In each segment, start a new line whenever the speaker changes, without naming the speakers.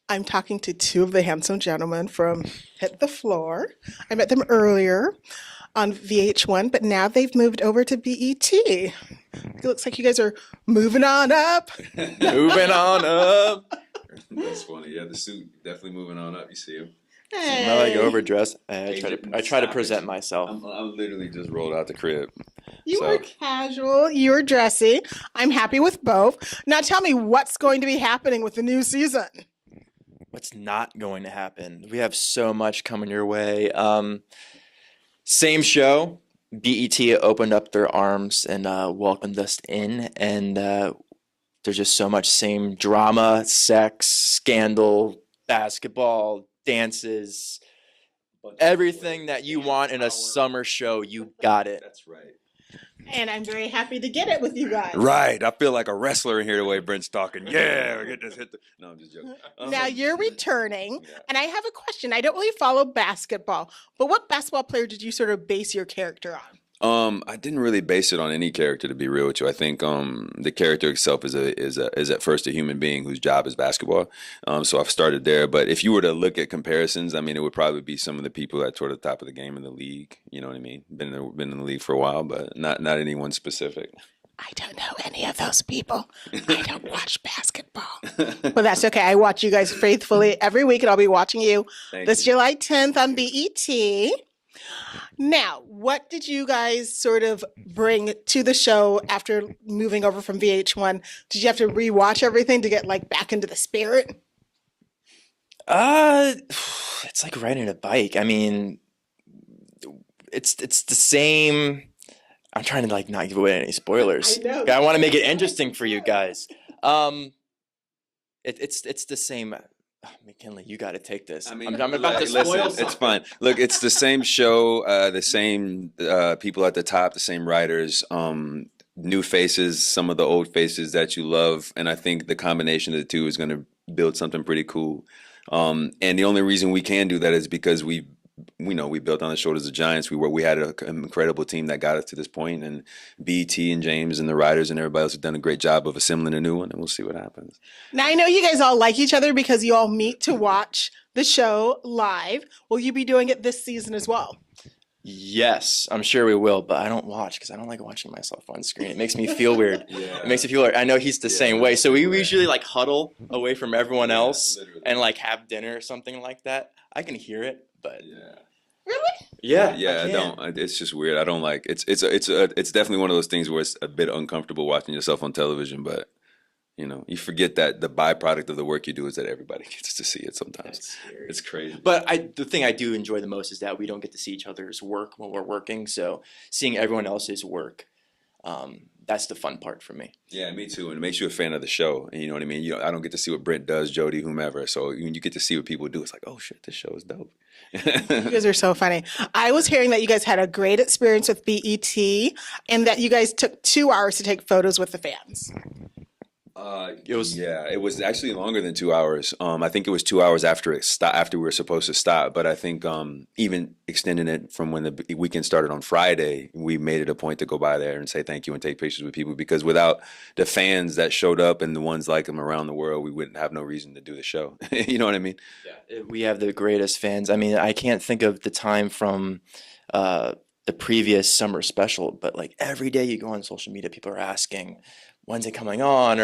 I'm talking to two of the handsome gentlemen from Hit the Floor. I met them earlier on VH1, but now they've moved over to BET. It looks like you guys are moving on up.
Moving on up.
That's funny. Yeah, the suit definitely moving on up. You see him.
Am I like
Hey,
overdressed? I try to
Stop
present
it.
myself.
I'm literally just rolled out the crib.
you
So
are casual, you're dressy. I'm happy with both. Now tell me what's going to be happening with the new season.
What's not going to happen? We have so much coming your way. Same show. BET opened up their arms and welcomed us in, and there's just so much same drama, sex, scandal, basketball, dances, everything that you want in a summer show. You got it.
that's right.
And I'm very happy to get it with you guys.
Right. I feel like a wrestler in here the way Brent's talking. Yeah, we're getting this hit. No, I'm just joking.
Now you're returning,
Yeah.
and I have a question. I don't really follow basketball, but what basketball player did you sort of base your character on?
I didn't really base it on any character, to be real with you. I think the character itself is at first a human being whose job is basketball. So I've started there. But if you were to look at comparisons, I mean, it would probably be some of the people that toward the top of the game in the league. You know what I mean? Been in the league for a while, but not anyone specific.
I don't know any of those people. I don't watch basketball. But that's okay. I watch you guys faithfully every week, and I'll be watching you
Thank
this
you.
July 10th on BET. Now, what did you guys sort of bring to the show after moving over from VH1? Did you have to rewatch everything to get like back into the spirit?
It's like riding a bike. I mean, it's the same. I'm trying to like not give away any spoilers.
I know.
I want to make it interesting for you guys. It's the same. McKinley, you got to take this.
I mean,
I'm about to
listen,
spoil
it's
something.
fine. Look, it's the same show, the same people at the top, the same writers, new faces, some of the old faces that you love, and I think the combination of the two is going to build something pretty cool. And the only reason we can do that is because we built on the shoulders of giants. We had an incredible team that got us to this point, and BT and James and the writers and everybody else have done a great job of assembling a new one, and we'll see what happens.
Now, I know you guys all like each other because you all meet to watch the show live. Will you be doing it this season as well?
Yes, I'm sure we will, but I don't watch because I don't like watching myself on screen. It makes me feel weird.
Yeah.
It makes me feel weird. I know he's the same way. So we
right.
usually like huddle away from everyone else
literally.
and like have dinner or something like that. I can hear it, but
Yeah.
Really?
yeah,
Yeah, I
can.
don't. It's just weird. I don't like. It's definitely one of those things where it's a bit uncomfortable watching yourself on television, but you forget that the byproduct of the work you do is that everybody gets to see it sometimes.
That's scary.
It's crazy.
But the thing I do enjoy the most is that we don't get to see each other's work when we're working. So seeing everyone else's work, that's the fun part for me.
Yeah, me too. And it makes you a fan of the show. And you know what I mean? I don't get to see what Brent does, Jody, whomever. So when you get to see what people do, it's like, oh shit, this show is dope.
You guys are so funny. I was hearing that you guys had a great experience with BET and that you guys took 2 hours to take photos with the fans.
It was actually longer than 2 hours. I think it was 2 hours after after we were supposed to stop. But I think even extending it from when the weekend started on Friday, we made it a point to go by there and say thank you and take pictures with people, because without the fans that showed up and the ones like them around the world, we wouldn't have no reason to do the show. You know what I mean?
Yeah, we have the greatest fans. I mean, I can't think of the time from the previous summer special, but like every day you go on social media, people are asking, when's it coming on?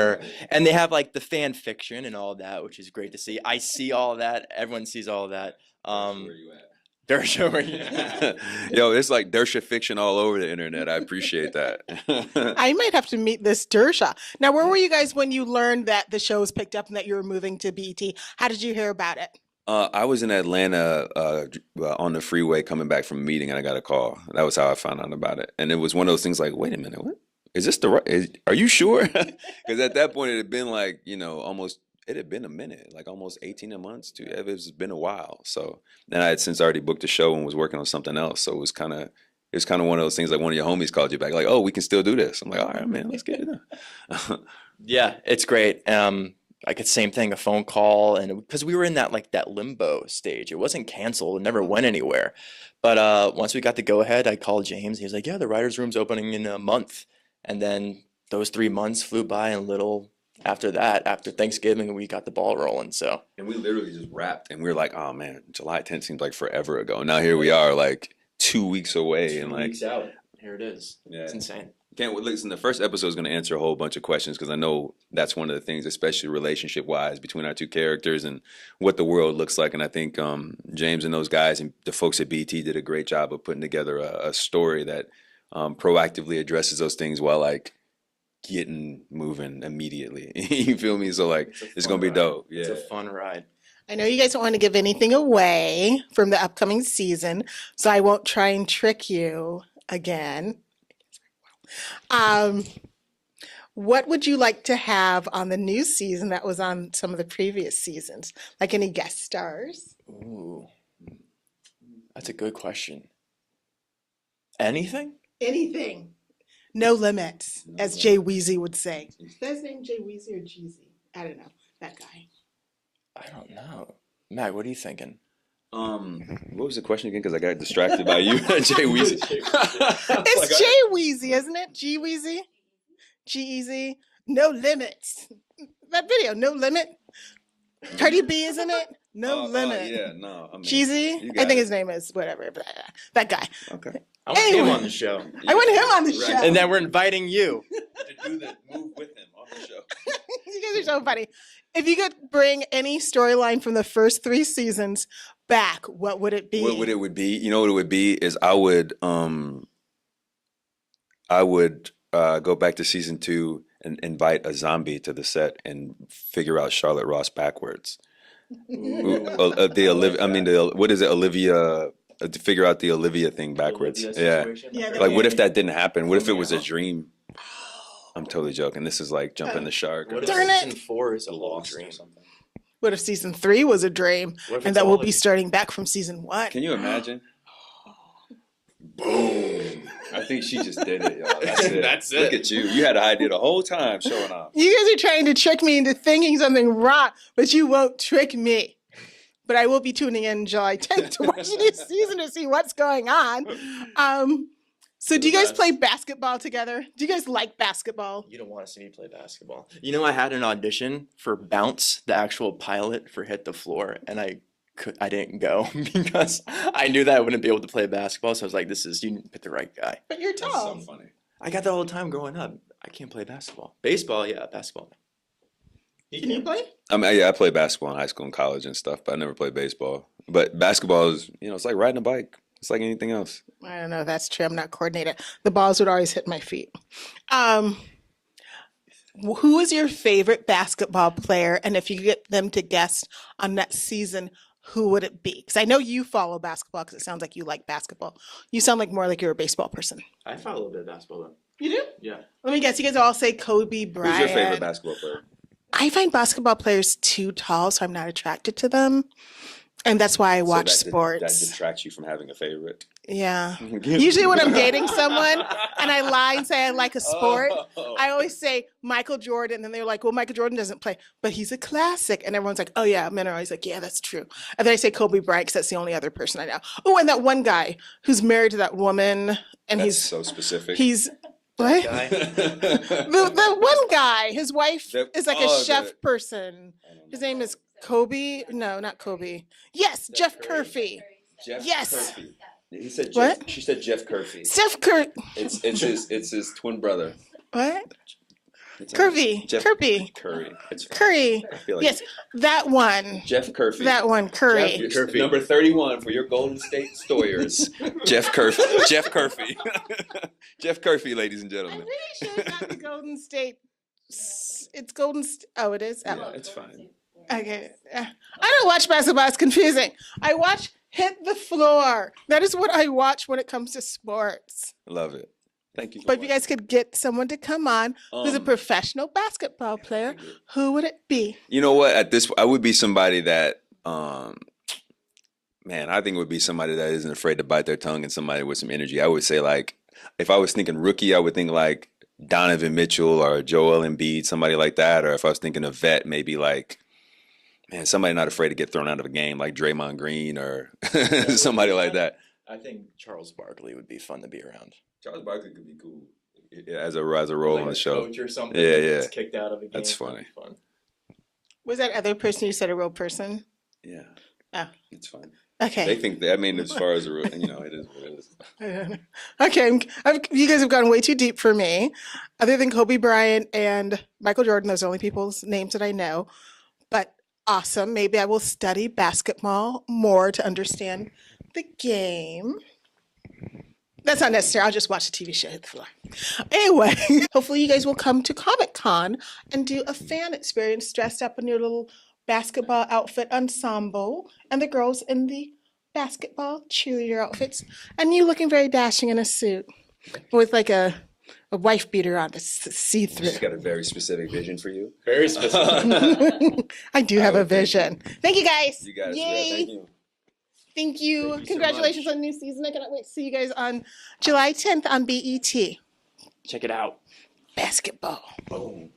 And they have like the fan fiction and all of that, which is great to see. I see all of that. Everyone sees all of that.
Where you at?
They're showing you.
Yo, it's like Dersha fiction all over the internet. I appreciate that.
I might have to meet this Dersha. Now, where were you guys when you learned that the show was picked up and that you were moving to BET? How did you hear about it?
I was in Atlanta on the freeway coming back from a meeting, and I got a call. That was how I found out about it. And it was one of those things like, wait a minute, what? Is this the right? Are you sure? Because at that point, it had been like, almost, it had been a minute, like almost 18 months. It's been a while. So, and I had since already booked a show and was working on something else. So it was kind of one of those things like one of your homies called you back, like, oh, we can still do this. I'm like, all right, man, let's get it done.
Yeah, it's great. Like it's same thing, a phone call, and because we were in that limbo stage, it wasn't canceled, it never went anywhere. But once we got the go ahead, I called James. He was like, "Yeah, the writers' room's opening in a month," and then those 3 months flew by in little after that, after Thanksgiving, we got the ball rolling. So
And we literally just wrapped, and we were like, "Oh man, July 10th seems like forever ago." And now here we are, like 2 weeks away, and like,
out, here it is.
yeah,
It's insane.
can't wait. Listen, the first episode is going to answer a whole bunch of questions because I know that's one of the things, especially relationship wise, between our two characters and what the world looks like. And I think James and those guys and the folks at BT did a great job of putting together a story that proactively addresses those things while like getting moving immediately. You feel me? So like, it's gonna be dope. Yeah.
It's a fun ride.
I know you guys don't want to give anything away from the upcoming season, so I won't try and trick you again. What would you like to have on the new season that was on some of the previous seasons? Like any guest stars?
Ooh, that's a good question. Anything?
Anything. No limits, as Jay Weezy would say. Is that his name Jay Weezy or Jeezy? I don't know. That guy.
I don't know. Matt, what are you thinking?
What was the question again? Because I got distracted by you, Jay Weezy.
It's Jay Weezy, isn't it? G Weezy? G-Eazy? No limits. That video, no limit. Cardi B, isn't it? No limit.
Yeah, no. I mean,
Cheesy?
you
I
got
think
it.
his name is whatever. That guy.
Okay.
I want
Anyway.
him on the show.
I want him on the
Right.
show.
And then we're inviting you.
To do the move with him on the show.
You guys are so funny. If you could bring any storyline from the first 3 seasons back, what would it be?
What it would be? You know what it would be is I would go back to season 2 and invite a zombie to the set and figure out Charlotte Ross backwards. What is it, Olivia? To figure out the Olivia thing backwards. Yeah. Like, what if that didn't happen? What if it was a dream? I'm totally joking. This is like jumping the shark.
What if
Darn it.
season 4 is a long dream?
What if season 3 was a dream
What if
and
it's
that
all
we'll
a-
be starting back from season 1?
Can you imagine? Boom. I think she just did it, y'all. That's it.
That's it.
Look at you. You had an idea the whole time showing off.
You guys are trying to trick me into thinking something wrong, but you won't trick me. But I will be tuning in July 10th to watch the new season to see what's going on. So do you guys play basketball together? Do you guys like basketball?
You don't want to see me play basketball. You know, I had an audition for Bounce, the actual pilot for Hit the Floor, and I didn't go because I knew that I wouldn't be able to play basketball. So I was like, you picked the right guy.
But you're
That's
tall.
so funny.
I got that all the time growing up. I can't play basketball. Baseball, yeah, basketball.
Can you play?
I mean, yeah, I played basketball in high school and college and stuff, but I never played baseball. But basketball is, it's like riding a bike. It's like anything else.
I don't know if that's true. I'm not coordinated. The balls would always hit my feet. Who is your favorite basketball player? And if you get them to guest on that season, who would it be? Because I know you follow basketball because it sounds like you like basketball. You sound like more like you're a baseball person.
I follow a little bit of basketball though.
You do?
Yeah.
Let me guess. You guys all say Kobe Bryant.
Who's your favorite basketball player?
I find basketball players too tall, so I'm not attracted to them. And that's why I watch
So that
sports.
That detracts you from having a favorite.
Yeah. Usually when I'm dating someone and I lie and say I like a sport, I always say Michael Jordan. And then they're like, well, Michael Jordan doesn't play, but he's a classic. And everyone's like, oh yeah, men are always like, yeah, that's true. And then I say Kobe Bryant because that's the only other person I know. Oh, and that one guy who's married to that woman and
That's so specific.
he's what?
Guy.
The one guy, his wife is like a chef
the-
person. His name is Kobe. No, not Kobe. Yes, Jeff Curfey.
Jeff
Yes.
Curfey. He said
What?
Jeff. She said Jeff Curfey.
Steph Cur.
It's his twin brother.
What?
It's
Curvy.
Jeff
Curvy.
Curry. It's
Curry.
I feel like
Yes, that one.
Jeff Curfey.
That one. Curry.
Jeff,
Curfey.
Number 31 for your Golden State Stoyers. Jeff Curfey. Jeff Curfey. Jeff Curfey, ladies and
I'm
gentlemen.
pretty sure it's not the Golden State. It's Golden. Oh, it is. Oh.
Yeah, it's fine.
Okay. I don't watch basketball. It's confusing. I watch Hit the Floor. That is what I watch when it comes to sports.
Love it. Thank you. So
But if
much.
you guys could get someone to come on who's a professional basketball player, who would it be?
You know what? I would be somebody that, man, I think it would be somebody that isn't afraid to bite their tongue and somebody with some energy. I would say, like, if I was thinking rookie, I would think like Donovan Mitchell or Joel Embiid, somebody like that. Or if I was thinking a vet, maybe like, man, somebody not afraid to get thrown out of a game, like Draymond Green or somebody like that.
I think Charles Barkley would be fun to be around.
Charles Barkley could be cool. as a role on the show.
Coach or something.
Yeah,
Gets
yeah.
kicked out of a game.
That's funny.
Fun.
Was that other person you said a real person?
Yeah,
Oh,
it's fun.
okay.
They think that. I mean, as far as it is what it is.
I don't know. Okay, you guys have gone way too deep for me. Other than Kobe Bryant and Michael Jordan, those are the only people's names that I know. But awesome. Maybe I will study basketball more to understand the game. That's not necessary. I'll just watch the TV show hit the floor. Anyway, hopefully you guys will come to Comic Con and do a fan experience dressed up in your little basketball outfit ensemble, and the girls in the basketball cheerleader outfits, and you looking very dashing in a suit with like a wife beater on to see through.
She's got a very specific vision for you.
Very specific.
I do have a vision. Thank you guys.
You guys,
Yay.
thank you.
Thank you.
Thank you so
Congratulations
much.
on the new season. I cannot wait to see you guys on July 10th on BET.
Check it out.
Basketball.
Boom.